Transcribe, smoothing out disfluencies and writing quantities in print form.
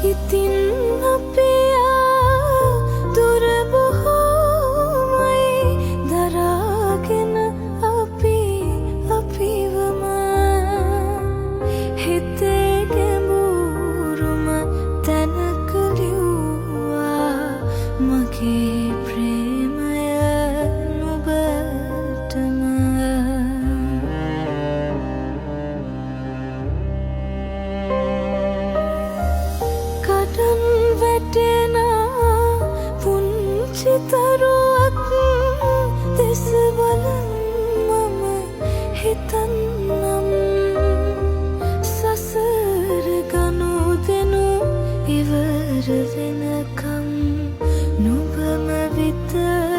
ඉතින් අපියා දුර බොහෝමයි දරාගෙන අපි අපිවම හිතේ ගැඹුරුම තැනක ලිව්වා මගේ ප්‍රේමය නුඹටම කඩන් වැටෙන පුංචි තරුවක් දෙස බලන් මම හිතන්නම් සසර ගනුදෙනු ඉවර වෙනකම් නුඹම විතර